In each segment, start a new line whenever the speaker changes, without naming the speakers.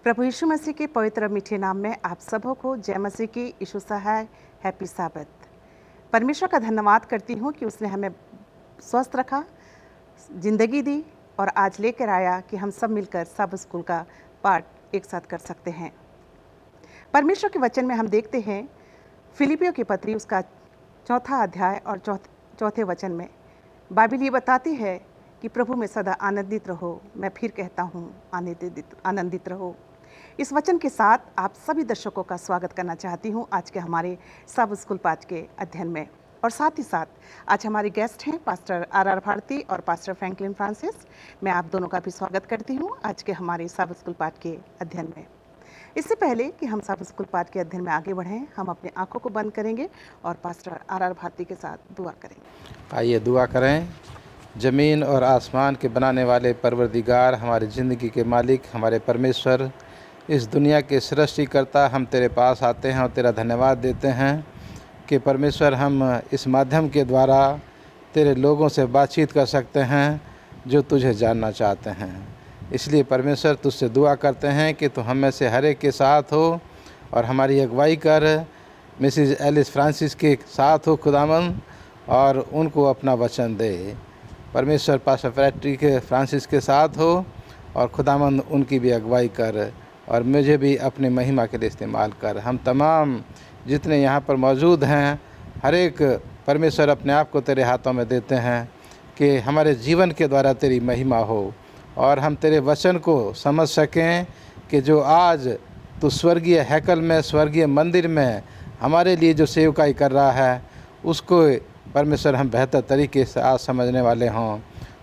प्रभु यीशु मसीह के पवित्र मीठे नाम में आप सबों को जय मसीह की यीशु सहाय हैप्पी साबत। परमेश्वर का धन्यवाद करती हूँ कि उसने हमें स्वस्थ रखा, ज़िंदगी दी और आज लेकर आया कि हम सब मिलकर सब स्कूल का पाठ एक साथ कर सकते हैं। परमेश्वर के वचन में हम देखते हैं फिलिपियों की पत्री उसका 4 अध्याय और चौथे वचन में बाइबल ये बताती है कि प्रभु में सदा आनंदित रहो। मैं फिर कहता हूँ आनंदित रहो। इस वचन के साथ आप सभी दर्शकों का स्वागत करना चाहती हूँ आज के हमारे सब स्कूल पाठ के अध्ययन में। और साथ ही साथ आज हमारे गेस्ट हैं पास्टर आर भारती और पास्टर फ्रैंकलिन फ्रांसिस। मैं आप दोनों का भी स्वागत करती हूँ आज के हमारे सब स्कूल पाठ के अध्ययन में। इससे पहले कि हम सब स्कूल पाठ के अध्ययन में आगे बढ़ें, हम अपनी आंखों को बंद करेंगे और पास्टर आर भारती के साथ दुआ करेंगे।
आइए दुआ करें। ज़मीन और आसमान के बनाने वाले परवरदिगार, हमारी ज़िंदगी के मालिक, हमारे परमेश्वर, इस दुनिया के सृष्टिकर्ता, हम तेरे पास आते हैं और तेरा धन्यवाद देते हैं कि परमेश्वर हम इस माध्यम के द्वारा तेरे लोगों से बातचीत कर सकते हैं जो तुझे जानना चाहते हैं। इसलिए परमेश्वर तुझसे दुआ करते हैं कि तू हम में से हर एक के साथ हो और हमारी अगुवाई कर। मिसिज एलिस फ्रांसिस के साथ हो खुदावन, और उनको अपना वचन दे। परमेश्वर पास्टर फ्रांसिस के साथ हो और खुदावंद उनकी भी अगुवाई कर और मुझे भी अपनी महिमा के लिए इस्तेमाल कर। हम तमाम जितने यहाँ पर मौजूद हैं, हर एक परमेश्वर अपने आप को तेरे हाथों में देते हैं कि हमारे जीवन के द्वारा तेरी महिमा हो और हम तेरे वचन को समझ सकें कि जो आज तू स्वर्गीय हैकल में, स्वर्गीय मंदिर में हमारे लिए जो सेवकाई कर रहा है, उसको परमेश्वर हम बेहतर तरीके से आज समझने वाले हों।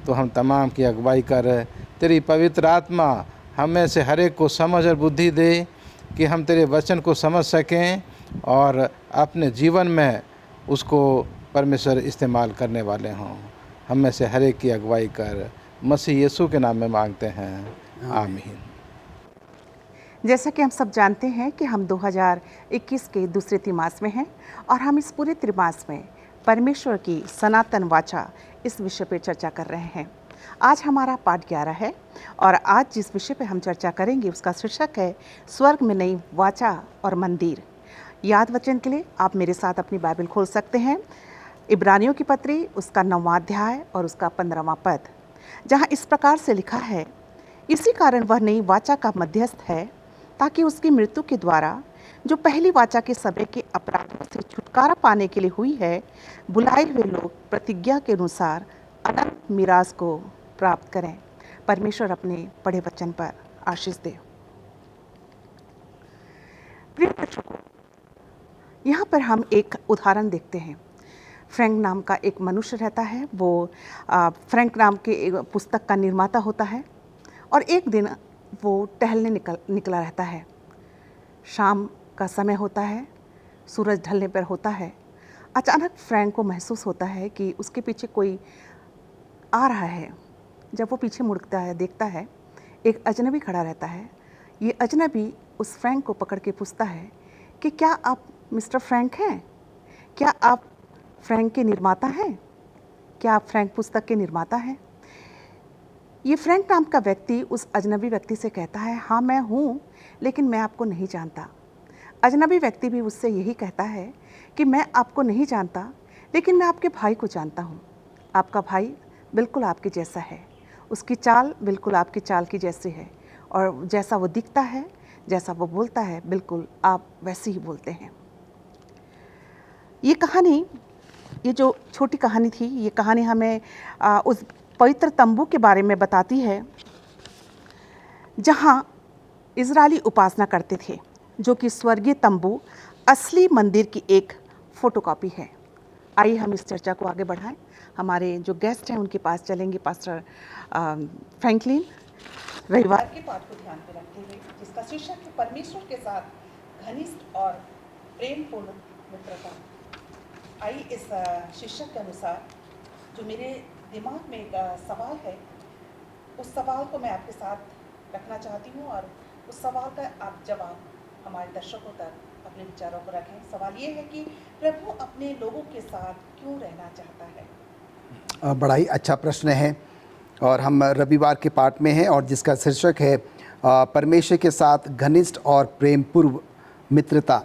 तो हम तमाम की अगुवाई कर। तेरी पवित्र आत्मा हमें से हर एक को समझ और बुद्धि दे कि हम तेरे वचन को समझ सकें और अपने जीवन में उसको परमेश्वर इस्तेमाल करने वाले हों। हम में से हर एक की अगुवाई कर। मसीह यीशु के नाम में मांगते हैं, आमीन।
जैसा कि हम सब जानते हैं कि हम 2021 के दूसरे तिमास में हैं और हम इस पूरे तिमास में परमेश्वर की सनातन वाचा इस विषय पर चर्चा कर रहे हैं। आज हमारा पाठ 11 है और आज जिस विषय पे हम चर्चा करेंगे उसका शीर्षक है स्वर्ग में नई वाचा और मंदिर। याद वचन के लिए आप मेरे साथ अपनी बाइबल खोल सकते हैं। इब्रानियों की पत्री उसका 9वां अध्याय और उसका 15वां पद, जहाँ इस प्रकार से लिखा है, इसी कारण वह नई वाचा का मध्यस्थ है ताकि उसकी मृत्यु के द्वारा जो पहली वाचा के समय के अपराधों से छुटकारा पाने के लिए हुई है, बुलाए हुए लोग प्रतिज्ञा के अनुसार अनंत मीरास को प्राप्त करें। परमेश्वर अपने पढ़े वचन पर आशीष दे। प्रिय दर्शकों, यहाँ पर हम एक उदाहरण देखते हैं। फ्रैंक नाम का एक मनुष्य रहता है। वो फ्रैंक नाम के एक पुस्तक का निर्माता होता है और एक दिन वो टहलने निकला रहता है। शाम का समय होता है, सूरज ढलने पर होता है। अचानक फ्रैंक को महसूस होता है कि उसके पीछे कोई आ रहा है। जब वो पीछे मुड़ता है, देखता है एक अजनबी खड़ा रहता है। ये अजनबी उस फ्रैंक को पकड़ के पूछता है कि क्या आप मिस्टर फ्रैंक हैं? क्या आप फ्रैंक के निर्माता हैं? क्या आप फ्रैंक पुस्तक के निर्माता हैं? ये फ्रैंक नाम का व्यक्ति उस अजनबी व्यक्ति से कहता है, हाँ मैं हूँ, लेकिन मैं आपको नहीं जानता। अजनबी व्यक्ति भी उससे यही कहता है कि मैं आपको नहीं जानता, लेकिन मैं आपके भाई को जानता हूँ। आपका भाई बिल्कुल आपके जैसा है, उसकी चाल बिल्कुल आपकी चाल की जैसी है और जैसा वो दिखता है, जैसा वो बोलता है, बिल्कुल आप वैसे ही बोलते हैं। ये कहानी, ये जो छोटी कहानी थी, ये कहानी हमें उस पवित्र तंबू के बारे में बताती है जहाँ इजरायली उपासना करते थे, जो कि स्वर्गीय तंबू असली मंदिर की एक फोटोकॉपी है। आइए हम इस चर्चा को आगे बढ़ाएं। हमारे जो गेस्ट हैं उनके पास चलेंगे। पास्टर फ्रैंकलिन, रविवार के पाठ को ध्यान में रखते हुए जिसका शीर्षक है परमेश्वर के साथ घनिष्ठ और प्रेमपूर्ण मित्रता। आइए इस शीर्षक के अनुसार जो मेरे दिमाग में एक सवाल है, उस सवाल को मैं आपके साथ रखना चाहती हूँ और उस सवाल का आप जवाब हमारे दर्शकों तक अपने विचारों को रखें। सवाल ये है कि प्रभु अपने लोगों के साथ क्यों रहना चाहता है?
बड़ा ही अच्छा प्रश्न है और हम रविवार के पाठ में हैं और जिसका शीर्षक है परमेश्वर के साथ घनिष्ठ और प्रेमपूर्व मित्रता।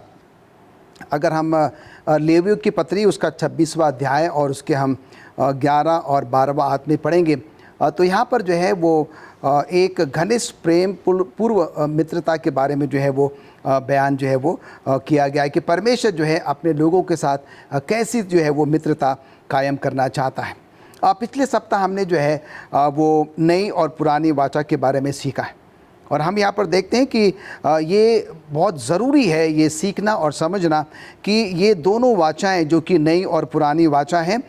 अगर हम लेवियों की पत्री उसका 26वां अध्याय और उसके हम 11 और 12वां आयत में पढ़ेंगे तो यहाँ पर जो है वो एक घनिष्ठ प्रेम पूर्व मित्रता के बारे में जो है वो बयान जो है वो किया गया है कि परमेश्वर जो है अपने लोगों के साथ कैसी जो है वो मित्रता कायम करना चाहता है। पिछले सप्ताह हमने जो है वो नई और पुरानी वाचा के बारे में सीखा है और हम यहाँ पर देखते हैं कि ये बहुत ज़रूरी है ये सीखना और समझना कि ये दोनों वाचाएं जो कि नई और पुरानी वाचा हैं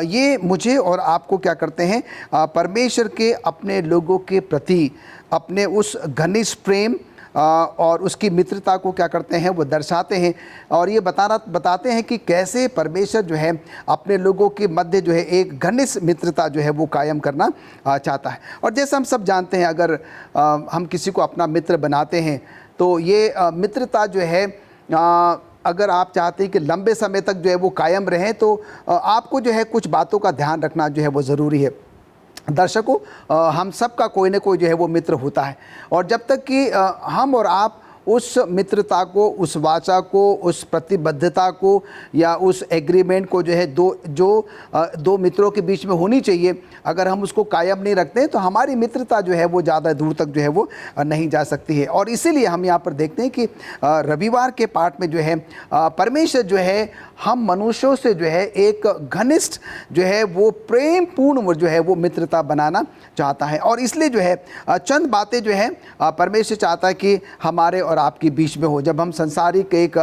ये मुझे और आपको क्या करते हैं परमेश्वर के अपने लोगों के प्रति अपने उस घनिष्ठ प्रेम और उसकी मित्रता को क्या करते हैं वो दर्शाते हैं और ये बताते हैं कि कैसे परमेश्वर जो है अपने लोगों के मध्य जो है एक घनिष्ठ मित्रता जो है वो कायम करना चाहता है। और जैसे हम सब जानते हैं अगर हम किसी को अपना मित्र बनाते हैं तो ये मित्रता जो है अगर आप चाहते हैं कि लंबे समय तक जो है वो कायम रहे तो आपको जो है कुछ बातों का ध्यान रखना जो है वो ज़रूरी है। दर्शकों हम सब का कोई ना कोई जो है वो मित्र होता है और जब तक कि हम और आप उस मित्रता को, उस वाचा को, उस प्रतिबद्धता को या उस एग्रीमेंट को जो है दो मित्रों के बीच में होनी चाहिए, अगर हम उसको कायम नहीं रखते हैं तो हमारी मित्रता जो है वो ज़्यादा दूर तक जो है वो नहीं जा सकती है। और इसीलिए हम यहाँ पर देखते हैं कि रविवार के पाठ में जो है परमेश्वर जो है हम मनुष्यों से जो है एक घनिष्ठ जो है वो प्रेमपूर्ण जो है वो मित्रता बनाना चाहता है। और इसलिए जो है चंद बातें जो है परमेश्वर चाहता है कि हमारे और आपके बीच में हो। जब हम संसारिक एक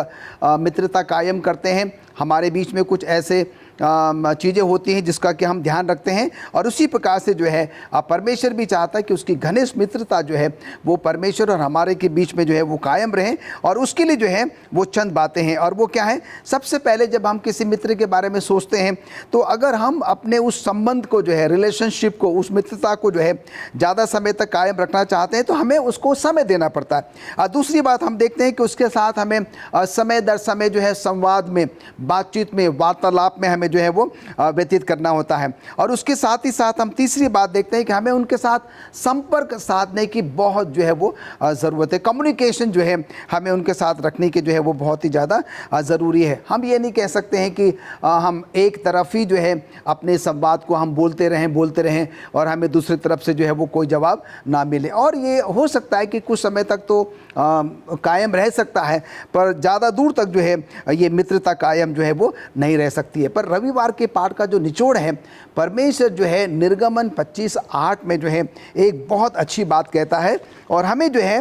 मित्रता कायम करते हैं हमारे बीच में कुछ ऐसे चीज़ें होती हैं जिसका कि हम ध्यान रखते हैं और उसी प्रकार से जो है परमेश्वर भी चाहता है कि उसकी घनिष्ठ मित्रता जो है वो परमेश्वर और हमारे के बीच में जो है वो कायम रहे। और उसके लिए जो है वो चंद बातें हैं और वो क्या है, सबसे पहले जब हम किसी मित्र के बारे में सोचते हैं तो अगर हम अपने उस संबंध को जो है रिलेशनशिप को, उस मित्रता को जो है ज़्यादा समय तक कायम रखना चाहते हैं तो हमें उसको समय देना पड़ता है। दूसरी बात हम देखते हैं कि उसके साथ हमें समय दर समय जो है संवाद में, बातचीत में, वार्तालाप में हमें जो है वो व्यतीत करना होता है। और उसके साथ ही साथ हम तीसरी बात देखते हैं कि हमें उनके साथ संपर्क साधने की बहुत जो है वो ज़रूरत है। कम्युनिकेशन जो है हमें उनके साथ रखने की जो है वो बहुत ही ज़्यादा ज़रूरी है। हम ये नहीं कह सकते हैं कि हम एक तरफ ही जो है अपने संवाद को हम बोलते रहें और हमें दूसरी तरफ से जो है वो कोई जवाब ना मिले। और ये हो सकता है कि कुछ समय तक तो कायम रह सकता है पर ज़्यादा दूर तक जो है ये मित्रता कायम जो है वो नहीं रह सकती है। पर रविवार के पाठ का जो निचोड़ है, परमेश्वर जो है निर्गमन 25:8 में जो है एक बहुत अच्छी बात कहता है और हमें जो है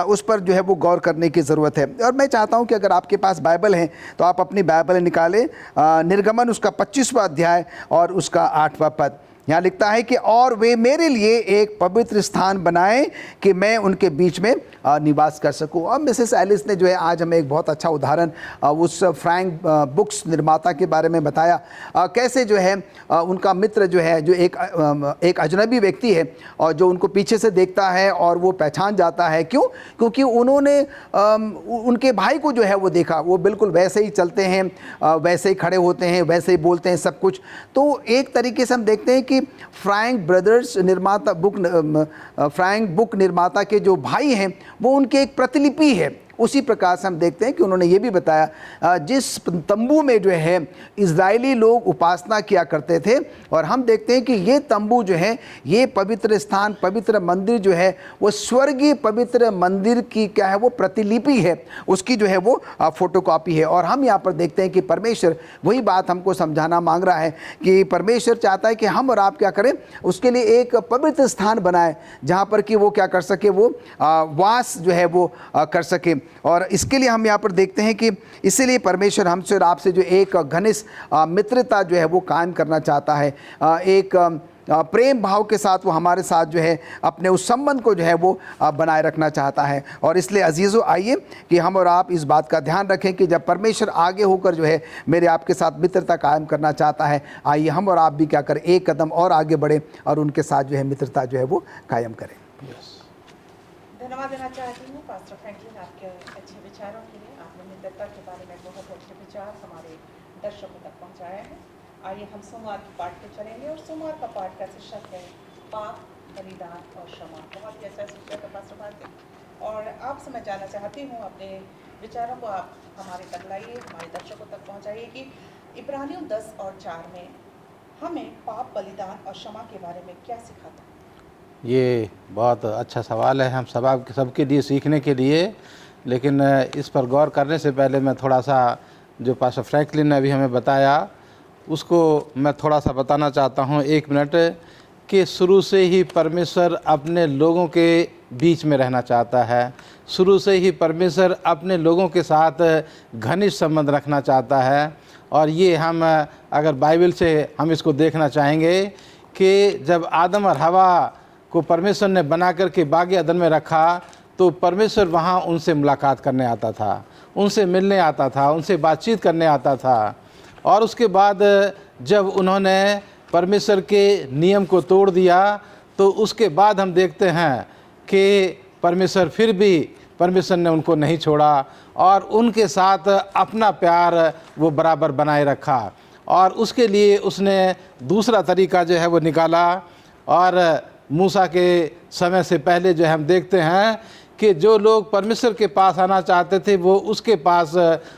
उस पर जो है वो गौर करने की ज़रूरत है। और मैं चाहता हूं कि अगर आपके पास बाइबल है तो आप अपनी बाइबल निकालें, निर्गमन उसका 25वां अध्याय और उसका 8वां पद। यहाँ लिखता है कि और वे मेरे लिए एक पवित्र स्थान बनाएं कि मैं उनके बीच में निवास कर सकूं। और मिसेस एलिस ने जो है आज हमें एक बहुत अच्छा उदाहरण उस फ्रैंक बुक्स निर्माता के बारे में बताया, कैसे जो है उनका मित्र जो है जो एक अजनबी व्यक्ति है और जो उनको पीछे से देखता है और वो पहचान जाता है। क्यों? क्योंकि उन्होंने उनके भाई को जो है वो देखा, वो बिल्कुल वैसे ही चलते हैं, वैसे ही खड़े होते हैं, वैसे ही बोलते हैं, सब कुछ। तो एक तरीके से हम देखते हैं कि फ्रैंक ब्रदर्स निर्माता फ्रैंक बुक निर्माता के जो भाई हैं वो उनके एक प्रतिलिपि है। उसी प्रकार से हम देखते हैं कि उन्होंने ये भी बताया जिस तंबू में जो है इज़राइली लोग उपासना किया करते थे, और हम देखते हैं कि ये तंबू जो है, ये पवित्र स्थान, पवित्र मंदिर जो है वो स्वर्गीय पवित्र मंदिर की क्या है वो प्रतिलिपि है, उसकी जो है वो फोटोकॉपी है। और हम यहाँ पर देखते हैं कि परमेश्वर वही बात हमको समझाना मांग रहा है कि परमेश्वर चाहता है कि हम और आप क्या करें, उसके लिए एक पवित्र स्थान बनाए जहाँ पर कि वो क्या कर सके, वो वास जो है वो कर सके। और इसके लिए हम यहाँ पर देखते हैं कि इसीलिए परमेश्वर हमसे और आपसे जो एक घनिष्ठ मित्रता जो है वो कायम करना चाहता है, एक प्रेम भाव के साथ वो हमारे साथ जो है अपने उस संबंध को जो है वो बनाए रखना चाहता है। और इसलिए अजीज़ों आइए कि हम और आप इस बात का ध्यान रखें कि जब परमेश्वर आगे होकर जो है मेरे आपके साथ मित्रता कायम करना चाहता है, आइए हम और आप भी क्या करें, एक कदम और आगे बढ़ें और उनके साथ जो है मित्रता जो है वो कायम करें।
धन्यवाद देना चाहती हूँ पास्टर फ्रैंकलिन आपके अच्छे विचारों के लिए। आपने मित्रता के बारे में बहुत अच्छे विचार हमारे दर्शकों तक पहुँचाए हैं। आइए हम सोमवार के पाठ पे चलेंगे और सोमवार का पाठ का शीर्षक है पाप बलिदान और क्षमा। बहुत ही अच्छा सूचना का पास्टर भारती। और आपसे मैं जानना चाहती हूँ, अपने विचारों को आप हमारे तक लाइए, हमारे दर्शकों तक पहुँचाइए कि इब्रानियों 10 और 4 में हमें पाप, बलिदान और क्षमा के बारे में क्या सिखाता है?
ये बहुत अच्छा सवाल है हम सबके लिए सीखने के लिए, लेकिन इस पर गौर करने से पहले मैं थोड़ा सा जो पास्टर फ्रैंकलिन ने अभी हमें बताया उसको मैं थोड़ा सा बताना चाहता हूँ 1 मिनट, कि शुरू से ही परमेश्वर अपने लोगों के बीच में रहना चाहता है। शुरू से ही परमेश्वर अपने लोगों के साथ घनिष्ठ संबंध रखना चाहता है। और ये हम अगर बाइबल से हम इसको देखना चाहेंगे कि जब आदम और हवा को परमेश्वर ने बना करके बाग अदन में रखा तो परमेश्वर वहाँ उनसे मुलाकात करने आता था, उनसे मिलने आता था, उनसे बातचीत करने आता था। और उसके बाद जब उन्होंने परमेश्वर के नियम को तोड़ दिया तो उसके बाद हम देखते हैं कि परमेश्वर ने उनको नहीं छोड़ा और उनके साथ अपना प्यार वो बराबर बनाए रखा। और उसके लिए उसने दूसरा तरीका जो है वो निकाला। और मूसा के समय से पहले जो हम देखते हैं कि जो लोग परमेश्वर के पास आना चाहते थे वो उसके पास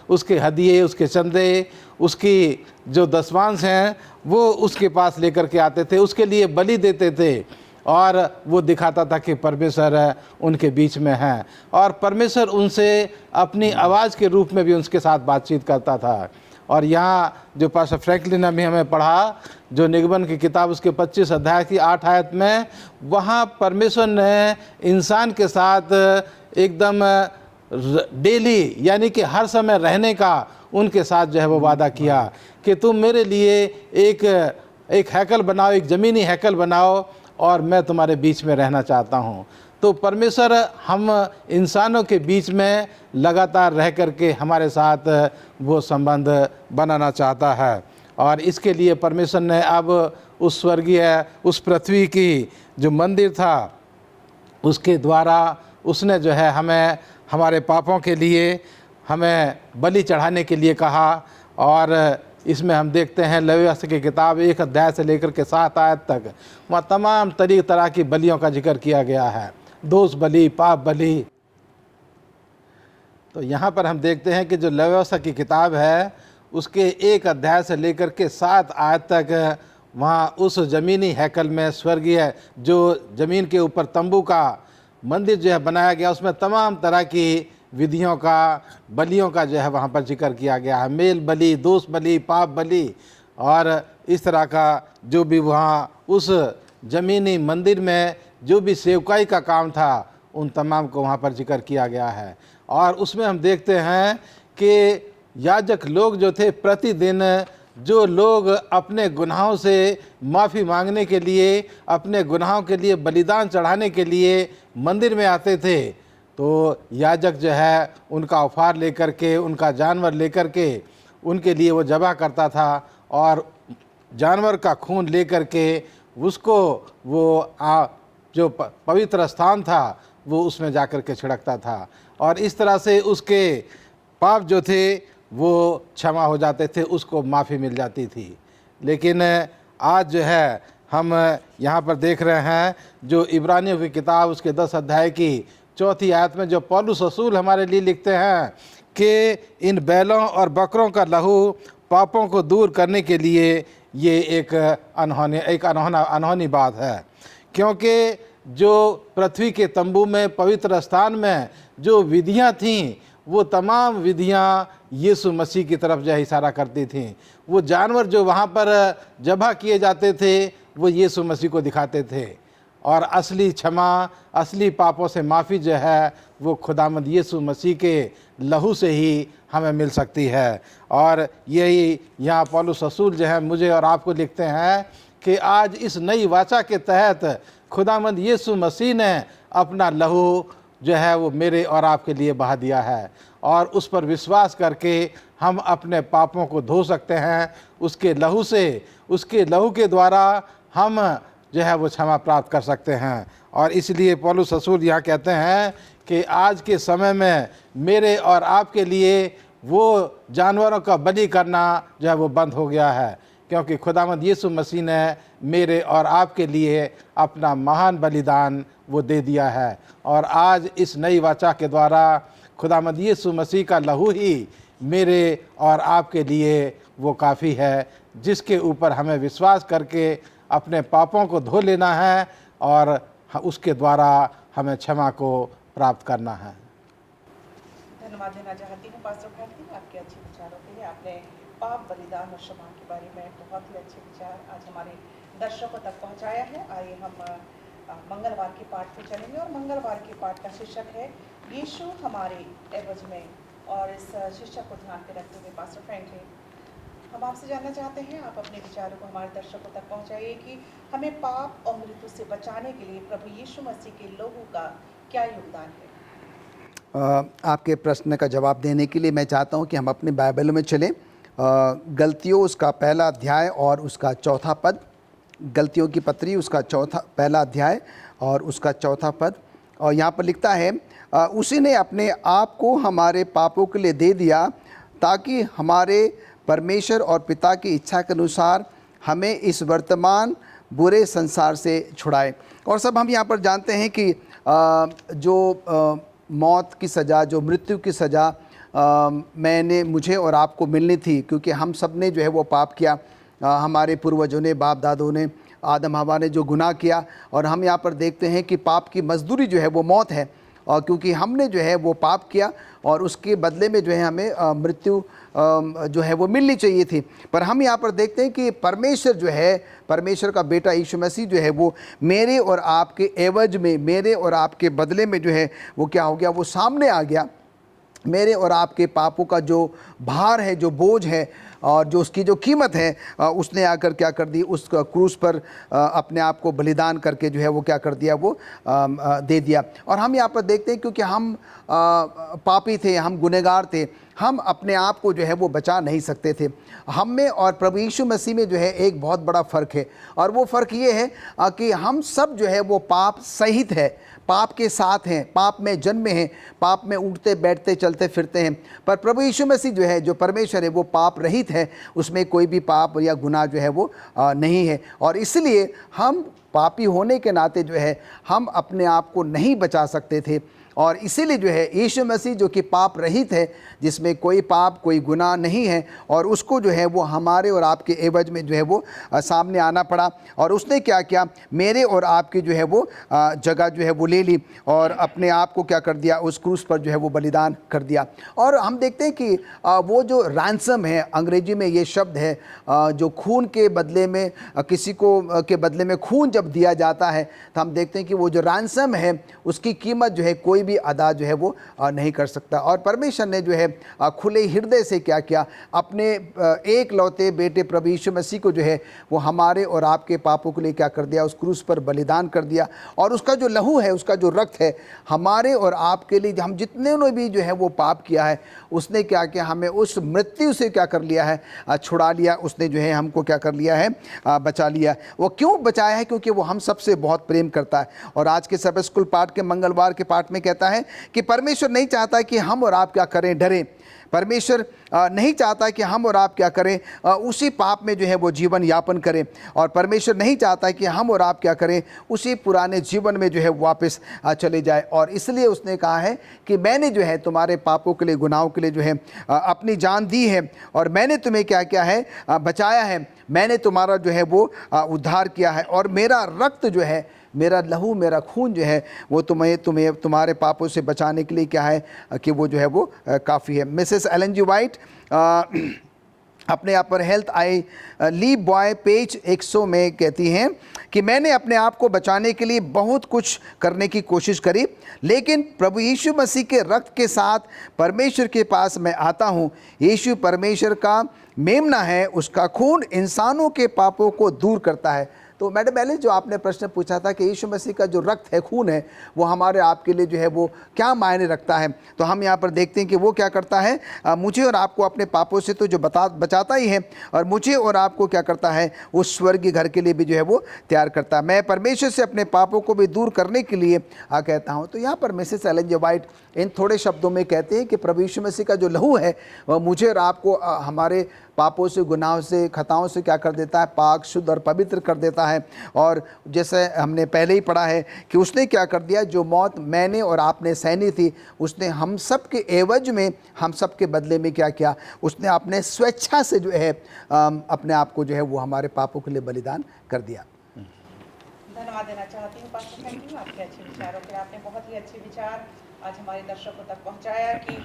उसके हदिये, उसके चंदे, उसकी जो दसवांश हैं वो उसके पास लेकर के आते थे, उसके लिए बलि देते थे। और वो दिखाता था कि परमेश्वर उनके बीच में है और परमेश्वर उनसे अपनी आवाज़ के रूप में भी उनके साथ बातचीत करता था। और यहाँ जो पास्टर फ्रैंकलिन ने भी हमें पढ़ा, जो निगमन की किताब उसके 25 अध्याय की 8 आयत में, वहाँ परमेश्वर ने इंसान के साथ एकदम डेली यानी कि हर समय रहने का उनके साथ जो है वो वादा किया कि तुम मेरे लिए एक हैकल बनाओ, एक ज़मीनी हैकल बनाओ और मैं तुम्हारे बीच में रहना चाहता हूँ। तो परमेश्वर हम इंसानों के बीच में लगातार रह करके हमारे साथ वो संबंध बनाना चाहता है। और इसके लिए परमेश्वर ने अब उस स्वर्गीय, उस पृथ्वी की जो मंदिर था उसके द्वारा उसने जो है हमें हमारे पापों के लिए हमें बलि चढ़ाने के लिए कहा। और इसमें हम देखते हैं लेवियस की किताब 1 अध्याय से लेकर के 7 आयत तक वहाँ तमाम तरह की बलियों का जिक्र किया गया है, दोष बलि, पाप बलि। तो यहाँ पर हम देखते हैं कि जो लेवियस की किताब है उसके 1 अध्याय से लेकर के 7 आयत तक वहाँ उस ज़मीनी हैकल में स्वर्गीय जो ज़मीन के ऊपर तंबू का मंदिर जो है बनाया गया, उसमें तमाम तरह की विधियों का, बलियों का जो है वहाँ पर जिक्र किया गया है, मेल बलि, दोष बलि, पाप बलि। और इस तरह का जो भी वहाँ उस ज़मीनी मंदिर में जो भी सेवकाई का काम था उन तमाम को वहाँ पर जिक्र किया गया है। और उसमें हम देखते हैं कि याजक लोग जो थे प्रतिदिन जो लोग अपने गुनाहों से माफ़ी मांगने के लिए, अपने गुनाहों के लिए बलिदान चढ़ाने के लिए मंदिर में आते थे, तो याजक जो है उनका उपहार लेकर के, उनका जानवर लेकर के उनके लिए वो ज़बह करता था और जानवर का खून लेकर के उसको वो जो पवित्र स्थान था वो उसमें जाकर के छिड़कता था। और इस तरह से उसके पाप जो थे वो क्षमा हो जाते थे, उसको माफ़ी मिल जाती थी। लेकिन आज जो है हम यहाँ पर देख रहे हैं जो इब्रानियों की किताब उसके 10 अध्याय की 4 आयत में जो पौलुस रसूल हमारे लिए लिखते हैं कि इन बैलों और बकरों का लहू पापों को दूर करने के लिए ये एक अनहोनी बात है। क्योंकि जो पृथ्वी के तंबू में, पवित्र स्थान में जो विधियाँ थीं वो तमाम विधियाँ यीशु मसीह की तरफ जो इशारा करती थीं। वो जानवर जो वहाँ पर ज़बह किए जाते थे वो यीशु मसीह को दिखाते थे। और असली क्षमा, असली पापों से माफ़ी जो है वो खुदावंद यीशु मसीह के लहू से ही हमें मिल सकती है। और यही यहाँ पौलुस रसूल जो है मुझे और आपको लिखते हैं कि आज इस नई वाचा के तहत खुदावंद यीशु मसीह ने अपना लहू जो है वो मेरे और आपके लिए बहा दिया है और उस पर विश्वास करके हम अपने पापों को धो सकते हैं उसके लहू से। उसके लहू के द्वारा हम जो है वो क्षमा प्राप्त कर सकते हैं। और इसलिए पौलुस रसूल यहाँ कहते हैं कि आज के समय में मेरे और आपके लिए वो जानवरों का बलि करना जो है वो बंद हो गया है, क्योंकि खुदावंद यीशु मसीह ने मेरे और आपके लिए अपना महान बलिदान वो दे दिया है। और आज इस नई वाचा के द्वारा खुदावंद यीशु मसीह का लहू ही मेरे और आपके लिए वो काफ़ी है, जिसके ऊपर हमें विश्वास करके अपने पापों को धो लेना है और उसके द्वारा हमें क्षमा को प्राप्त करना है।
धन्यवाद देना चाहती हूँ पास्टर भारती आपके अच्छे विचारों के लिए। आपने पाप बलिदान और क्षमा के बारे में बहुत ही अच्छे विचार आज हमारे दर्शकों तक पहुँचाया है। आइए हम मंगलवार के पाठ पे चलेंगे और मंगलवार के पाठ का शीर्षक है यीशु हमारे एवज में। और इस शीर्षक को ध्यान पे रखते हुए पास्टर फ्रैंकलिन, हम आपसे जानना चाहते हैं, आप अपने विचारों को हमारे दर्शकों तक पहुंचाइए कि हमें पाप और मृत्यु से बचाने के लिए प्रभु यीशु मसीह के लोगों का क्या योगदान है।
आपके प्रश्न का जवाब देने के लिए मैं चाहता हूं कि हम अपने बाइबल में चलें। गलतियों उसका पहला अध्याय और उसका चौथा पद। गलतियों की पत्री उसका पहला अध्याय और उसका चौथा पद। और यहाँ पर लिखता है, उसी ने अपने आप को हमारे पापों के लिए दे दिया ताकि हमारे परमेश्वर और पिता की इच्छा के अनुसार हमें इस वर्तमान बुरे संसार से छुड़ाए। और सब हम यहाँ पर जानते हैं कि जो मौत की सज़ा, जो मृत्यु की सज़ा मुझे और आपको मिलनी थी, क्योंकि हम सब ने जो है वो पाप किया। हमारे पूर्वजों ने, बाप दादों ने, आदम हवा ने जो गुनाह किया। और हम यहाँ पर देखते हैं कि पाप की मजदूरी जो है वो मौत है। और क्योंकि हमने जो है वो पाप किया और उसके बदले में जो है हमें मृत्यु जो है वो मिलनी चाहिए थी। पर हम यहाँ पर देखते हैं कि परमेश्वर जो है, परमेश्वर का बेटा यीशु मसीह जो है वो मेरे और आपके एवज में, मेरे और आपके बदले में जो है वो क्या हो गया, वो सामने आ गया। मेरे और आपके पापों का जो भार है, जो बोझ है और जो उसकी जो कीमत है, उसने आकर क्या कर दी, उस क्रूस पर अपने आप को बलिदान करके जो है वो क्या कर दिया, वो दे दिया। और हम यहाँ पर देखते हैं क्योंकि हम पापी थे, हम गुनहगार थे, हम अपने आप को जो है वो बचा नहीं सकते थे। हम में और प्रभु यीशु मसीह में जो है एक बहुत बड़ा फ़र्क है। और वो फ़र्क ये है कि हम सब जो है वो पाप सहित है, पाप के साथ हैं, पाप में जन्मे हैं, पाप में उठते बैठते चलते फिरते हैं। पर प्रभु यीशु मसीह जो है, जो परमेश्वर है, वो पाप रहित है, उसमें कोई भी पाप या गुनाह जो है वो नहीं है। और इसलिए हम पापी होने के नाते जो है हम अपने आप को नहीं बचा सकते थे। और इसीलिए जो है यीशु मसीह जो कि पाप रहित है, जिसमें कोई पाप कोई गुनाह नहीं है, और उसको जो है वो हमारे और आपके एवज में जो है वो सामने आना पड़ा। और उसने क्या किया, मेरे और आपकी जो है वो जगह जो है वो ले ली और अपने आप को क्या कर दिया, उस क्रूस पर जो है वो बलिदान कर दिया। और हम देखते हैं कि वो जो रैंसम है, अंग्रेजी में ये शब्द है, जो खून के बदले में किसी को के बदले में खून जब दिया जाता है, तो हम देखते हैं कि वो जो रैंसम है उसकी कीमत जो है कोई भी अदा जो है वो नहीं कर सकता। और परमेश्वर ने जो है खुले हृदय से क्या किया, अपने एक लौते बेटे प्रभु यीशु मसीह को जो है वो हमारे और आपके पापों के लिए क्या कर दिया, उस क्रूस पर बलिदान कर दिया। और उसका जो लहू है, उसका जो रक्त है, हमारे और आपके लिए, हम जितने ने भी जो है वो पाप किया है, उसने क्या किया, हमें उस मृत्यु से क्या कर लिया है, छुड़ा लिया। उसने जो है हमको क्या कर लिया है, बचा लिया। वो क्यों बचाया है? क्योंकि वो हम सबसे बहुत प्रेम करता है। और आज के सब स्कूल पाठ के मंगलवार के पाठ में कहता है कि परमेश्वर नहीं चाहता कि हम और आप क्या करें, डरें। परमेश्वर नहीं चाहता कि हम और आप क्या करें, उसी पाप में जो है वो जीवन यापन करें। और परमेश्वर नहीं चाहता कि हम और आप क्या करें, उसी पुराने जीवन में जो है वापस चले जाए। और इसलिए उसने कहा है कि मैंने जो है तुम्हारे पापों के लिए, गुनाहों के लिए जो है अपनी जान दी है, और मैंने तुम्हें क्या किया है, बचाया है। मैंने तुम्हारा जो है वो उद्धार किया है। और मेरा रक्त जो है, मेरा लहू, मेरा खून जो है वो तुम्हें तुम्हारे पापों से बचाने के लिए क्या है कि वो जो है वो काफ़ी है। मिसेस एलन जी वाइट अपने आप पर health I leave boy page 100 में कहती हैं कि मैंने अपने आप को बचाने के लिए बहुत कुछ करने की कोशिश करी, लेकिन प्रभु यीशु मसीह के रक्त के साथ परमेश्वर के पास मैं आता हूँ। यीशु परमेश्वर का मेमना है, उसका खून इंसानों के पापों को दूर करता है। तो मैडम पहले जो आपने प्रश्न पूछा था कि यीशु मसीह का जो रक्त है, खून है, वो हमारे आपके लिए जो है वो क्या मायने रखता है, तो हम यहाँ पर देखते हैं कि वो क्या करता है, मुझे और आपको अपने पापों से तो जो बचाता ही है, और मुझे और आपको क्या करता है, उस स्वर्गीय घर के लिए भी जो है वो तैयार करता है। मैं परमेश्वर से अपने पापों को भी दूर करने के लिए कहता हूँ। तो यहाँ पर मिसेस एलन जी वाइट इन थोड़े शब्दों में कहते हैं कि प्रभु यीशु मसीह का जो लहू है वह मुझे और आपको हमारे पापों से, गुनाहों से, खताओं से क्या कर देता है, पाक, शुद्ध और पवित्र कर देता है। और जैसे हमने पहले ही पढ़ा है कि उसने क्या कर दिया, जो मौत मैंने और आपने सहनी थी, उसने हम सब के एवज में, हम सब के बदले में क्या किया, उसने अपने स्वेच्छा से जो है अपने आप को जो है वो हमारे पापों के लिए बलिदान कर दिया।
धन्यवाद देना चाहती हूँ पास्टर, थैंक यू आपके अच्छे विचारों के। आपने बहुत ही अच्छे विचार आज हमारे दर्शकों तक पहुँचाया कि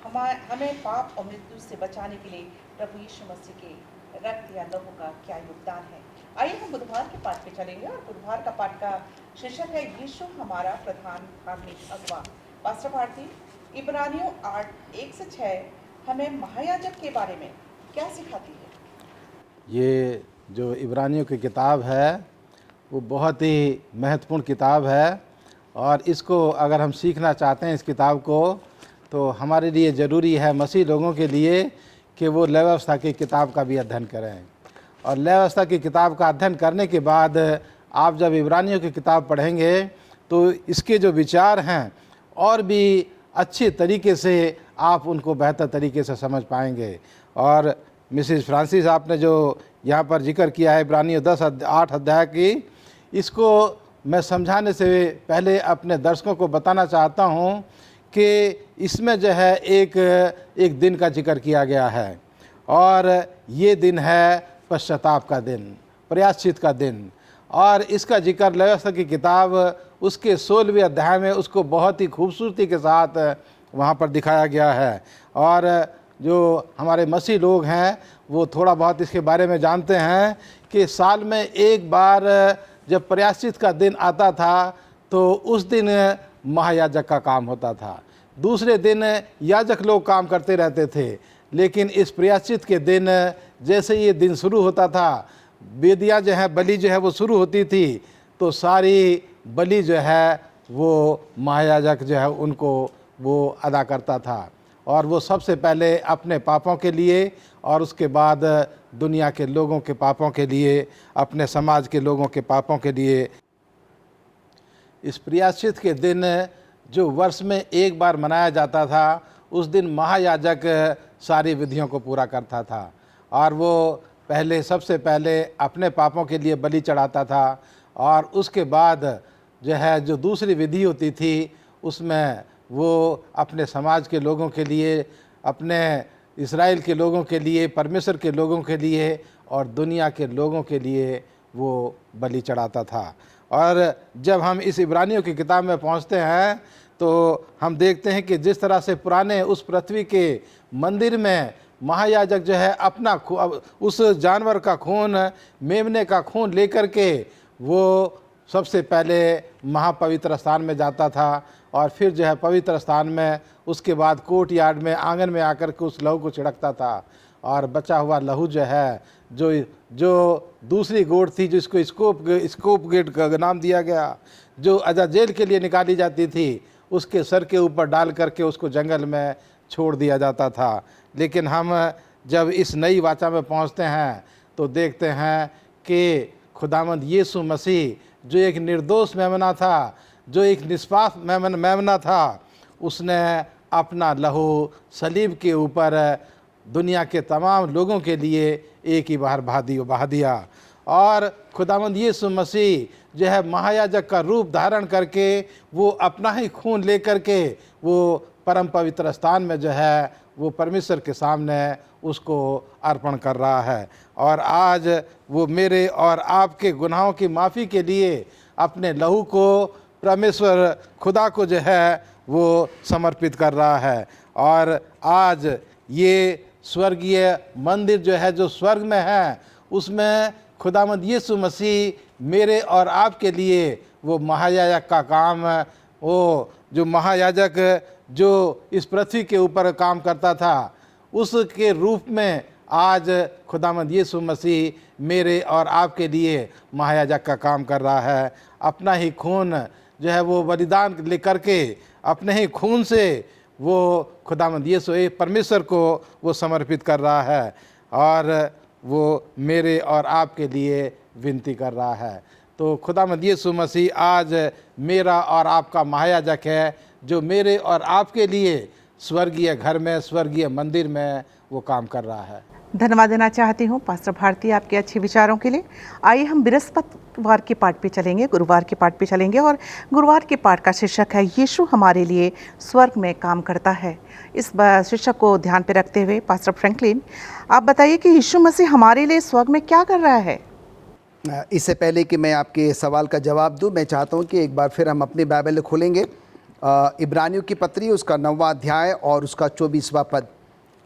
हमें पाप और मृत्यु से बचाने के लिए प्रभु यीशु मसीह के रक्त या लहू का क्या योगदान है। आइए हम बुधवार के पाठ पे चलेंगे और बुधवार का पाठ का शीर्षक है यीशु हमारा प्रधान धार्मिक अगुवा। पास्टर भारती, इब्रानियों 8:1-6 हमें महायाजक के बारे में क्या सिखाती है?
ये जो इब्रानियों की किताब है वो बहुत ही महत्वपूर्ण किताब है, और इसको अगर हम सीखना चाहते हैं इस किताब को, तो हमारे लिए ज़रूरी है, मसीह लोगों के लिए, कि वो लय व्यवस्था की किताब का भी अध्ययन करें। और लय व्यवस्था की किताब का अध्ययन करने के बाद आप जब इब्रानियों की किताब पढ़ेंगे तो इसके जो विचार हैं और भी अच्छे तरीके से आप उनको बेहतर तरीके से समझ पाएंगे। और मिसिस फ्रांसिस, आपने जो यहाँ पर जिक्र किया है इब्रानियों 10:8 अध्याय की, इसको मैं समझाने से पहले अपने दर्शकों को बताना चाहता हूँ कि इसमें जो है एक दिन का जिक्र किया गया है, और ये दिन है पश्चाताप का दिन, प्रायश्चित का दिन। और इसका जिक्र लय व्यवस्था की किताब उसके 16वें अध्याय में उसको बहुत ही खूबसूरती के साथ वहाँ पर दिखाया गया है। और जो हमारे मसीह लोग हैं वो थोड़ा बहुत इसके बारे में जानते हैं कि साल में एक बार जब प्रायश्चित का दिन आता था तो उस दिन महायाजक का काम होता था। दूसरे दिन याजक लोग काम करते रहते थे, लेकिन इस प्रायश्चित के दिन जैसे ये दिन शुरू होता था, वेदियाँ जो है, बलि जो है वो शुरू होती थी, तो सारी बलि जो है वो महायाजक जो है उनको वो अदा करता था। और वो सबसे पहले अपने पापों के लिए और उसके बाद दुनिया के लोगों के पापों के लिए, अपने समाज के लोगों के पापों के लिए। इस प्रायश्चित के दिन जो वर्ष में एक बार मनाया जाता था, उस दिन महायाजक सारी विधियों को पूरा करता था, और वो सबसे पहले अपने पापों के लिए बलि चढ़ाता था, और उसके बाद जो है जो दूसरी विधि होती थी उसमें वो अपने समाज के लोगों के लिए, अपने इस्राएल के लोगों के लिए, परमेश्वर के लोगों के लिए और दुनिया के लोगों के लिए वो बलि चढ़ाता था। और जब हम इस इब्रानियों की किताब में पहुंचते हैं तो हम देखते हैं कि जिस तरह से पुराने उस पृथ्वी के मंदिर में महायाजक जो है अपना उस जानवर का खून, मेमने का खून लेकर के वो सबसे पहले महापवित्र स्थान में जाता था, और फिर जो है पवित्र स्थान में उसके बाद कोर्ट यार्ड में, आंगन में आकर के उस लहू को छिड़कता था, और बचा हुआ लहू जो है जो दूसरी गोट थी जिसको स्कोप गेट का नाम दिया गया, जो अजाजेल के लिए निकाली जाती थी, उसके सर के ऊपर डाल करके उसको जंगल में छोड़ दिया जाता था। लेकिन हम जब इस नई वाचा में पहुंचते हैं तो देखते हैं कि खुदावंद यीशु मसीह जो एक निर्दोष मेमना था, जो एक निष्पाप मेमना था, उसने अपना लहू सलीब के ऊपर दुनिया के तमाम लोगों के लिए एक ही बार बहा दिया। और खुदावंद यीशु मसीह जो है महायाजक का रूप धारण करके वो अपना ही खून लेकर के वो परम पवित्र स्थान में जो है वो परमेश्वर के सामने उसको अर्पण कर रहा है। और आज वो मेरे और आपके गुनाहों की माफ़ी के लिए अपने लहू को परमेश्वर खुदा को जो है वो समर्पित कर रहा है। और आज ये स्वर्गीय मंदिर जो है, जो स्वर्ग में है, उसमें खुदावंद यीशु मसीह मेरे और आपके लिए वो महायाजक का काम, वो जो महायाजक जो इस पृथ्वी के ऊपर काम करता था, उसके रूप में आज खुदावंद यीशु मसीह मेरे और आपके लिए महायाजक का काम कर रहा है। अपना ही खून जो है वो बलिदान लेकर के, अपने ही खून से वो खुदावंद यीशु परमेश्वर को वो समर्पित कर रहा है, और वो मेरे और आपके लिए विनती कर रहा है। तो खुदावंद यीशु मसीह आज मेरा और आपका महायाजक है, जो मेरे और आपके लिए स्वर्गीय घर में, स्वर्गीय मंदिर में वो काम कर रहा है।
धन्यवाद देना चाहती हूँ पास्टर भारती आपके अच्छे विचारों के लिए। आइए हम बृहस्पतिवार के पाठ पे चलेंगे, गुरुवार के पाठ पे चलेंगे और गुरुवार के पाठ का शीर्षक है यीशु हमारे लिए स्वर्ग में काम करता है। इस शीर्षक को ध्यान पे रखते हुए पास्टर फ्रैंकलिन, आप बताइए कि यीशु मसीह हमारे लिए स्वर्ग में क्या कर रहा है।
इससे पहले कि मैं आपके सवाल का जवाब दूं, मैं चाहता हूं कि एक बार फिर हम अपनी बाइबल खोलेंगे इब्रानियों की पत्री उसका 9वां अध्याय और उसका 24वां पद।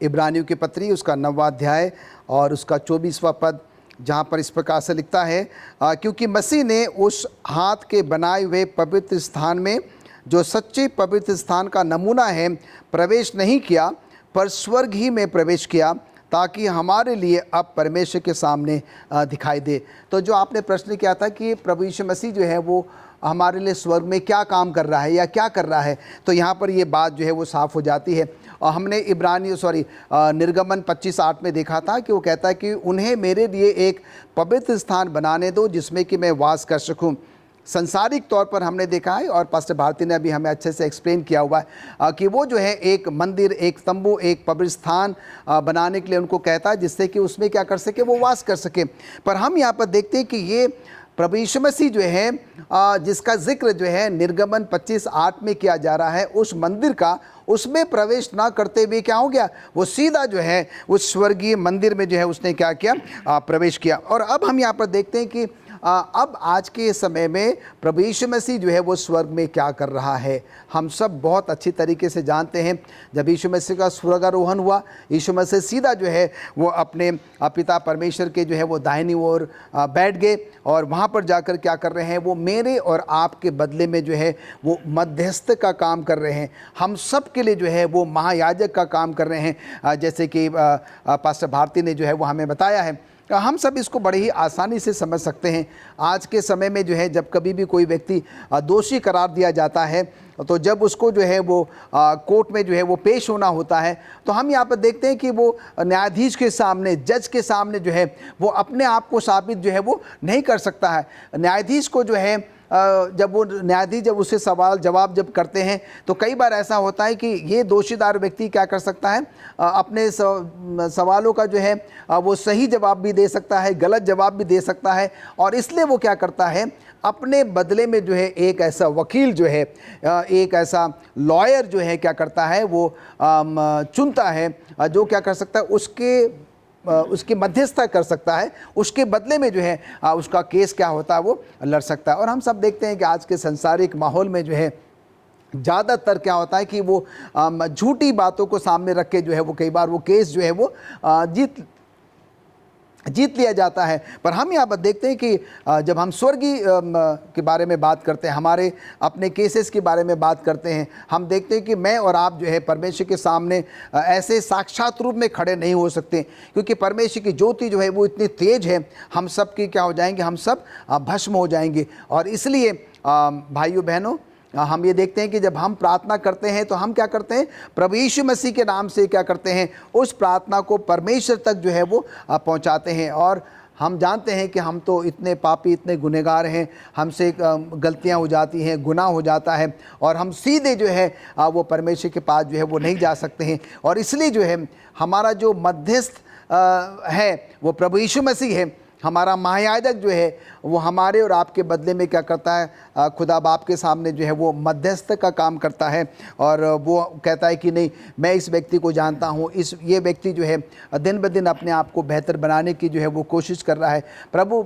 इब्रानियों की पत्री उसका 9वां अध्याय और उसका 24वां पद, जहाँ पर इस प्रकार से लिखता है, क्योंकि मसीह ने उस हाथ के बनाए हुए पवित्र स्थान में, जो सच्चे पवित्र स्थान का नमूना है, प्रवेश नहीं किया, पर स्वर्ग ही में प्रवेश किया, ताकि हमारे लिए अब परमेश्वर के सामने दिखाई दे। तो जो आपने प्रश्न किया था कि प्रभु यीशु मसीह जो है वो हमारे लिए स्वर्ग में क्या काम कर रहा है या क्या कर रहा है, तो यहाँ पर ये बात जो है वो साफ़ हो जाती है। और हमने निर्गमन 25:8 में देखा था कि वो कहता है कि उन्हें मेरे लिए एक पवित्र स्थान बनाने दो जिसमें कि मैं वास कर सकूं। संसारिक तौर पर हमने देखा है और पास्टर भारती ने अभी हमें अच्छे से एक्सप्लेन किया हुआ है कि वो जो है एक मंदिर, एक तंबू, एक पवित्र स्थान बनाने के लिए उनको कहता है, जिससे कि उसमें क्या कर सके, वो वास कर सके। पर हम यहाँ पर देखते हैं कि ये प्रभु यीशु मसीह जो है जिसका जिक्र जो है निर्गमन 25:8 में किया जा रहा है, उस मंदिर का, उसमें प्रवेश ना करते हुए क्या हो गया, वो सीधा जो है उस स्वर्गीय मंदिर में जो है उसने क्या किया, प्रवेश किया। और अब हम यहाँ पर देखते हैं कि अब आज के समय में प्रभु यीशु मसीह जो है वो स्वर्ग में क्या कर रहा है। हम सब बहुत अच्छी तरीके से जानते हैं, जब यीशु मसीह का स्वर्गारोहण हुआ, यीशु मसीह सीधा जो है वो अपने पिता परमेश्वर के जो है वो दाहिनी ओर बैठ गए और वहाँ पर जाकर क्या कर रहे हैं, वो मेरे और आपके बदले में जो है वो मध्यस्थ का काम कर रहे हैं। हम सब के लिए जो है वो महायाजक का काम कर रहे हैं, जैसे कि पास्टर भारती ने जो है वो हमें बताया है। हम सब इसको बड़े ही आसानी से समझ सकते हैं। आज के समय में जो है जब कभी भी कोई व्यक्ति दोषी करार दिया जाता है, तो जब उसको जो है वो कोर्ट में जो है वो पेश होना होता है, तो हम यहाँ पर देखते हैं कि वो न्यायाधीश के सामने, जज के सामने जो है वो अपने आप को साबित जो है वो नहीं कर सकता है। न्यायाधीश को जो है जब वो न्यायाधीश जब उससे सवाल जवाब जब करते हैं, तो कई बार ऐसा होता है कि ये दोषीदार व्यक्ति क्या कर सकता है, अपने सवालों का जो है वो सही जवाब भी दे सकता है, गलत जवाब भी दे सकता है। और इसलिए वो क्या करता है, अपने बदले में जो है एक ऐसा वकील जो है, एक ऐसा लॉयर जो है क्या करता है, वो चुनता है, जो क्या कर सकता है, उसकी मध्यस्थता कर सकता है, उसके बदले में जो है उसका केस क्या होता है वो लड़ सकता है। और हम सब देखते हैं कि आज के संसारिक माहौल में जो है ज़्यादातर क्या होता है कि वो झूठी बातों को सामने रख के जो है वो कई बार वो केस जो है वो जीत लिया जाता है। पर हम यहाँ पर देखते हैं कि जब हम स्वर्गीय के बारे में बात करते हैं, हमारे अपने केसेस के बारे में बात करते हैं, हम देखते हैं कि मैं और आप जो है परमेश्वर के सामने ऐसे साक्षात रूप में खड़े नहीं हो सकते, क्योंकि परमेश्वर की ज्योति जो है वो इतनी तेज है, हम सब की क्या हो जाएंगे, हम सब भस्म हो जाएंगे। और इसलिए भाइयों बहनों, हम ये देखते हैं कि जब हम प्रार्थना करते हैं तो हम क्या करते हैं, प्रभु यीशु मसीह के नाम से क्या करते हैं, उस प्रार्थना को परमेश्वर तक जो है वो पहुंचाते हैं। और हम जानते हैं कि हम तो इतने पापी, इतने गुनहगार हैं, हमसे गलतियां हो जाती हैं, गुनाह हो जाता है, और हम सीधे जो है वो परमेश्वर के पास जो है वो नहीं जा सकते हैं। और इसलिए जो है हमारा जो मध्यस्थ है वो प्रभु यीशु मसीह है। हमारा महायाजक जो है वो हमारे और आपके बदले में क्या करता है, खुदा बाप के सामने जो है वो मध्यस्थ का काम करता है। और वो कहता है कि नहीं, मैं इस व्यक्ति को जानता हूँ, ये व्यक्ति जो है दिन ब दिन अपने आप को बेहतर बनाने की जो है वो कोशिश कर रहा है। प्रभु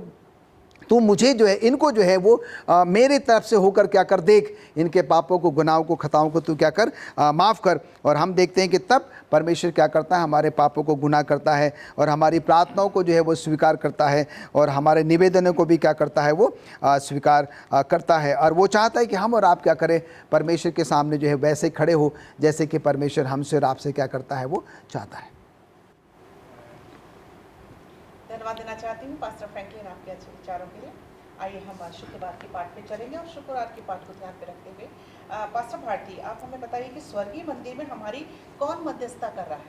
तू मुझे जो है, इनको जो है वो मेरे तरफ से होकर क्या कर देख, इनके पापों को, गुनाहों को, खताओं को तू क्या कर, माफ़ कर। और हम देखते हैं कि तब परमेश्वर क्या करता है, हमारे पापों को गुनाह करता है और हमारी प्रार्थनाओं को जो है वो स्वीकार करता है और हमारे निवेदनों को भी क्या करता है, वो स्वीकार करता है। और वो चाहता है कि हम और आप क्या करें, परमेश्वर के सामने जो है वैसे खड़े हो जैसे कि परमेश्वर हमसे और आपसे क्या करता है, वो चाहता है।
धन्यवाद देना चाहती हूँ पास्टर फ्रैंकलिन आपके अच्छे विचारों के लिए। आइए हम शुक्रवार के पाठ पे चलेंगे और शुक्रवार के पाठ को ध्यान पे रखते हुए पास्टर भारती, आप हमें बताइए कि स्वर्गीय मंदिर में हमारी कौन मध्यस्थता कर रहा है।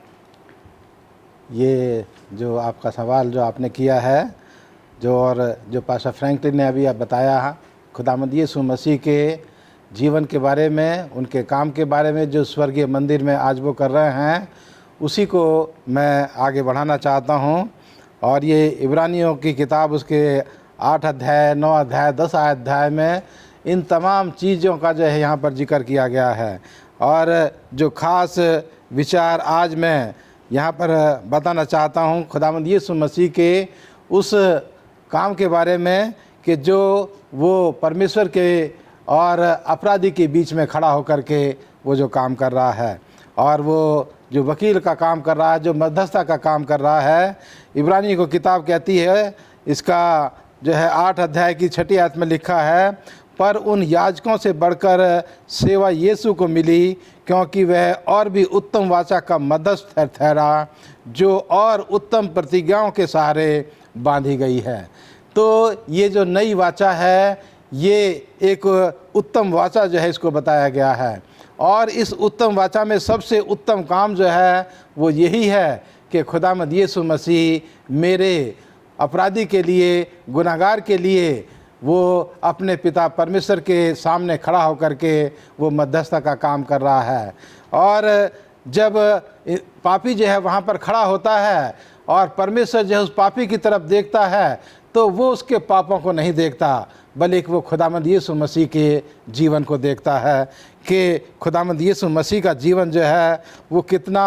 ये जो आपका सवाल जो आपने किया है, जो पास्टर फ्रैंकलिन ने अभी बताया है, खुदावंद यीशु मसीह के जीवन के बारे में, उनके काम के बारे में, जो स्वर्गीय मंदिर में आज वो कर रहे हैं, उसी को मैं आगे बढ़ाना चाहता हूँ। और ये इब्रानियों की किताब उसके 8 अध्याय, 9 अध्याय, 10 अध्याय में इन तमाम चीज़ों का जो है यहाँ पर जिक्र किया गया है। और जो ख़ास विचार आज मैं यहाँ पर बताना चाहता हूँ खुदावंद यीशु मसीह के उस काम के बारे में कि जो वो परमेश्वर के और अपराधी के बीच में खड़ा होकर के वो जो काम कर रहा है, और वो जो वकील का काम कर रहा है, जो मध्यस्थता का काम कर रहा है। इब्रानी को किताब कहती है, इसका जो है 8 अध्याय की 6 आयत में लिखा है, पर उन याजकों से बढ़कर सेवा यीशु को मिली, क्योंकि वह और भी उत्तम वाचा का मध्यस्थ ठहरा, जो और उत्तम प्रतिज्ञाओं के सहारे बांधी गई है। तो ये जो नई वाचा है, ये एक उत्तम वाचा जो है इसको बताया गया है। और इस उत्तम वाचा में सबसे उत्तम काम जो है वो यही है कि खुदावंद यीशु मसीह मेरे अपराधी के लिए, गुनाहगार के लिए वो अपने पिता परमेश्वर के सामने खड़ा होकर के वो मध्यस्थता का काम कर रहा है। और जब पापी जो है वहाँ पर खड़ा होता है और परमेश्वर जो है उस पापी की तरफ देखता है, तो वो उसके पापों को नहीं देखता, बल्कि वो खुदावंद यीशु मसीह के जीवन को देखता है कि खुदावंद यीशु मसीह का जीवन जो है वो कितना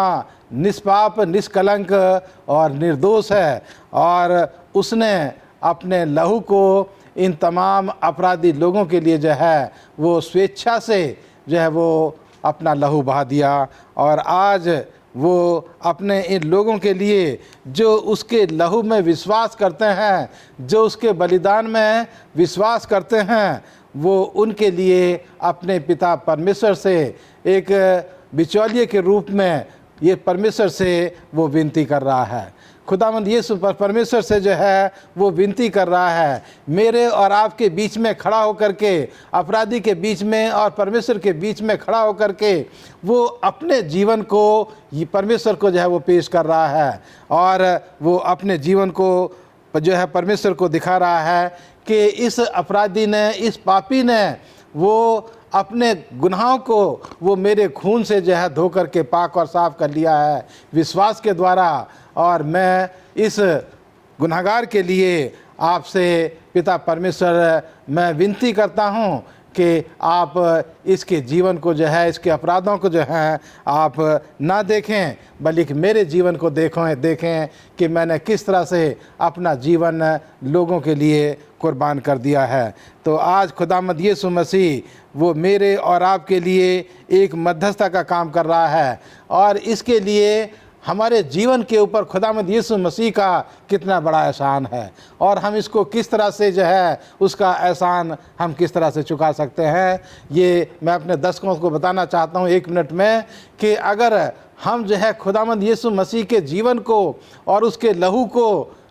निष्पाप, निष्कलंक और निर्दोष है। और उसने अपने लहू को इन तमाम अपराधी लोगों के लिए जो है वो स्वेच्छा से जो है वो अपना लहू बहा दिया। और आज वो अपने इन लोगों के लिए जो उसके लहू में विश्वास करते हैं, जो उसके बलिदान में विश्वास करते हैं, वो उनके लिए अपने पिता परमेश्वर से एक बिचौलिए के रूप में ये परमेश्वर से वो विनती कर रहा है। खुदावंद यीशु परमेश्वर से जो है वो विनती कर रहा है, मेरे और आपके बीच में खड़ा होकर के, अपराधी के बीच में और परमेश्वर के बीच में खड़ा होकर के वो अपने जीवन को परमेश्वर को जो है वो पेश कर रहा है। और वो अपने जीवन को जो है परमेश्वर को दिखा रहा है कि इस अपराधी ने, इस पापी ने वो अपने गुनाहों को वो मेरे खून से जो है धो करके पाक और साफ कर लिया है विश्वास के द्वारा। और मैं इस गुनहगार के लिए आपसे पिता परमेश्वर मैं विनती करता हूँ कि आप इसके जीवन को जो है, इसके अपराधों को जो है आप ना देखें, बल्कि मेरे जीवन को देखें कि मैंने किस तरह से अपना जीवन लोगों के लिए कुर्बान कर दिया है। तो आज खुदावंद यीशु मसीह वो मेरे और आपके लिए एक मध्यस्थता का काम कर रहा है। और इसके लिए हमारे जीवन के ऊपर खुदावंद यीशु मसीह का कितना बड़ा एहसान है, और हम इसको किस तरह से जो है उसका एहसान हम किस तरह से चुका सकते हैं, ये मैं अपने दर्शकों को बताना चाहता हूँ 1 मिनट में। कि अगर हम जो है खुदावंद यीशु मसीह के जीवन को और उसके लहू को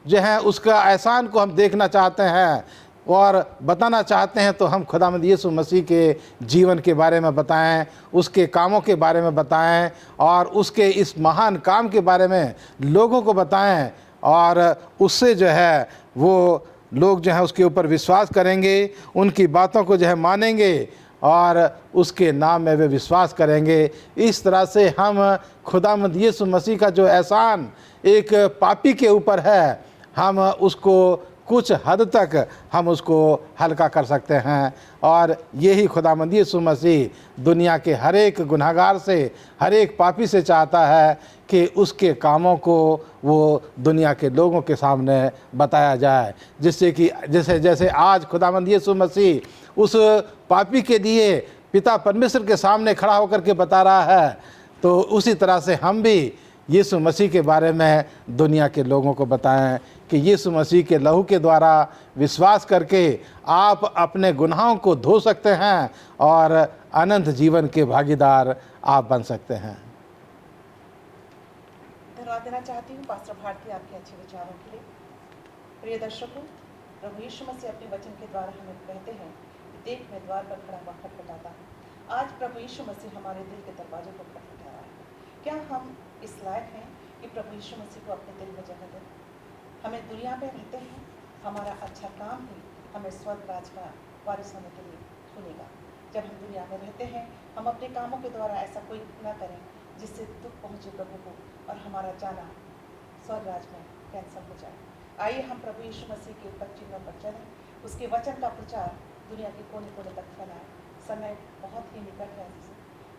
जो है उसका एहसान को हम देखना चाहते हैं और बताना चाहते हैं, तो हम खुदावंद यीशु मसीह के जीवन के बारे में बताएं, उसके कामों के बारे में बताएं, और उसके इस महान काम के बारे में लोगों को बताएं। और उससे जो है वो लोग जो है उसके ऊपर विश्वास करेंगे, उनकी बातों को जो है मानेंगे और उसके नाम में वे विश्वास करेंगे। इस तरह से हम खुदावंद यीशु मसीह का जो एहसान एक पापी के ऊपर है, हम उसको कुछ हद तक हम उसको हल्का कर सकते हैं। और यही खुदावंद यीशु मसीह दुनिया के हर एक गुनहगार से, हर एक पापी से चाहता है कि उसके कामों को वो दुनिया के लोगों के सामने बताया जाए, जिससे कि जैसे आज खुदावंद यीशु मसीह उस पापी के लिए पिता परमेश्वर के सामने खड़ा होकर के बता रहा है, तो उसी तरह से हम भी यीशु मसीह के बारे में दुनिया के लोगों को बताएं कि यीशु मसीह के लहू के द्वारा विश्वास करके आप अपने गुनाहों को धो सकते हैं और अनंत जीवन के भागीदार आप बन सकते हैं।
धन्यवाद देना चाहती हूँ पास्टर भारती आपके अच्छे विचारों के लिए। प्रिय दर्शकों, प्रभु यीशु मसीह अपने वचन के द्वारा हमें कहते हैं कि देख मैं द्वार पर खड़ा हुआ खटखटाता हूँ। आज प्रभु यीशु मसीह हमारे दिल के दरवाजे को खटखटा रहा है। क्या हम इस लायक हैं कि प्रभु यीशु मसीह को अपने दिल में जगह दें? हमें दुनिया में रहते हैं, हमारा अच्छा काम ही हमें स्वर्ग राज का वारिस होने के लिए चुनेगा। जब हम दुनिया में रहते हैं, हम अपने कामों के द्वारा ऐसा कोई न करें जिससे दुख पहुँचे प्रभु को और हमारा जाना स्वर्ग राज में कैंसल हो जाए। आइए हम प्रभु यीशु मसीह के ऊपर चिन्हों पर चलें, उसके वचन का प्रचार दुनिया के कोने कोने तक फैलाएं। समय बहुत ही निकट है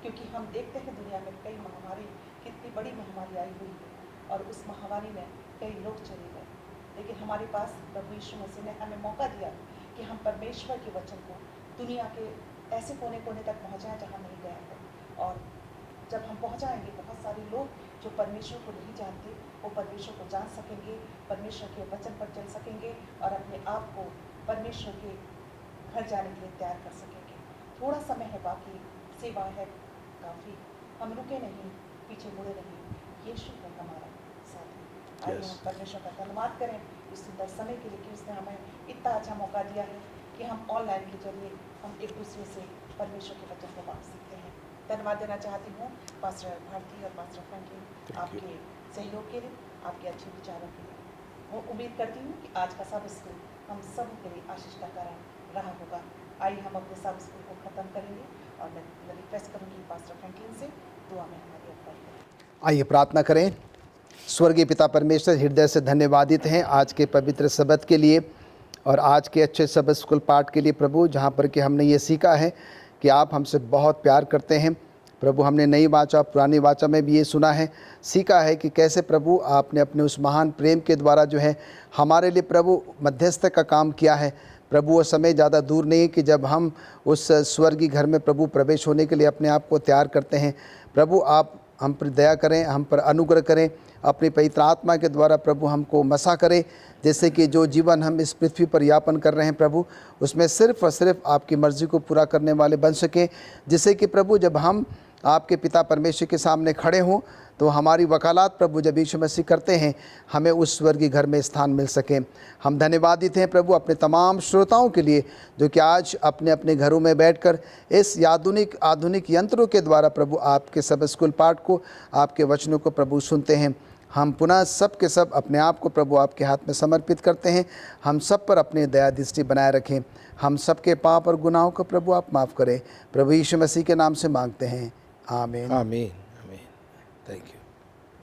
क्योंकि हम देखते हैं दुनिया में कई महामारी, कितनी बड़ी महामारी आई हुई है और उस महामारी में कई लोग चले गए, लेकिन हमारे पास प्रभु यीशु मसीह ने हमें मौका दिया कि हम परमेश्वर के वचन को दुनिया के ऐसे कोने कोने तक पहुँचाएँ जहाँ नहीं गया है। और जब हम पहुँचाएंगे बहुत सारे लोग जो परमेश्वर को नहीं जानते वो परमेश्वर को जान सकेंगे, परमेश्वर के वचन पर चल सकेंगे और अपने आप को परमेश्वर के घर जाने के लिए तैयार कर सकेंगे। थोड़ा समय है बाकी, सेवा है काफ़ी, हम रुके नहीं, पीछे मुड़े नहीं, यीशु है हमारा साथी। आइए हम परमेश्वर का धन्यवाद करें इस सुंदर समय के लिए कि उसने हमें इतना अच्छा मौका दिया है कि हम ऑनलाइन के जरिए हम एक दूसरे से परमेश्वर के वचन को बांट सकते हैं। धन्यवाद देना चाहती हूँ पास्टर भारती और पास्टर फ्रैंकलिन आपके सहयोग के लिए, आपके अच्छे विचारों के लिए। वो उम्मीद करती हूँ कि आज का सब स्कूल हम सब के लिए आशीष का कारण रहा होगा। आइए हम अपने सब स्कूल को ख़त्म करेंगे और मैं रिक्वेस्ट करूँगी पास्टर फ्रैंकलिन से दुआ में हमारे ऊपर करें।
आइए प्रार्थना करें। स्वर्गीय पिता परमेश्वर, हृदय से धन्यवादित हैं आज के पवित्र शब्द के लिए और आज के अच्छे सबद स्कूल पाठ के लिए प्रभु, जहाँ पर कि हमने ये सीखा है कि आप हमसे बहुत प्यार करते हैं प्रभु। हमने नई वाचा पुरानी वाचा में भी ये सुना है, सीखा है कि कैसे प्रभु आपने अपने उस महान प्रेम के द्वारा जो है हमारे लिए प्रभु मध्यस्थ का काम किया है प्रभु। वो समय ज़्यादा दूर नहीं है कि जब हम उस स्वर्गीय घर में प्रभु प्रवेश होने के लिए अपने आप को तैयार करते हैं प्रभु। आप हम पर दया करें, हम पर अनुग्रह करें, अपनी पवित्र आत्मा के द्वारा प्रभु हमको मसा करें, जैसे कि जो जीवन हम इस पृथ्वी पर यापन कर रहे हैं प्रभु, उसमें सिर्फ़ और सिर्फ आपकी मर्ज़ी को पूरा करने वाले बन सकें। जिससे कि प्रभु जब हम आपके पिता परमेश्वर के सामने खड़े हों तो हमारी वकालत प्रभु जब यीशु मसीह करते हैं, हमें उस स्वर्गीय घर में स्थान मिल सके। हम धन्यवादित हैं प्रभु अपने तमाम श्रोताओं के लिए जो कि आज अपने अपने घरों में बैठकर इस आधुनिक यंत्रों के द्वारा प्रभु आपके सब स्कूल पाठ को, आपके वचनों को प्रभु सुनते हैं। हम पुनः सब के सब अपने आप को प्रभु आपके हाथ में समर्पित करते हैं। हम सब पर अपनी दया दृष्टि बनाए रखें। हम सब के पाप और गुनाहों को प्रभु आप माफ़ करें। प्रभु यीशु मसीह के नाम से मांगते हैं, आमीन।
आमीन आमीन। Thank you.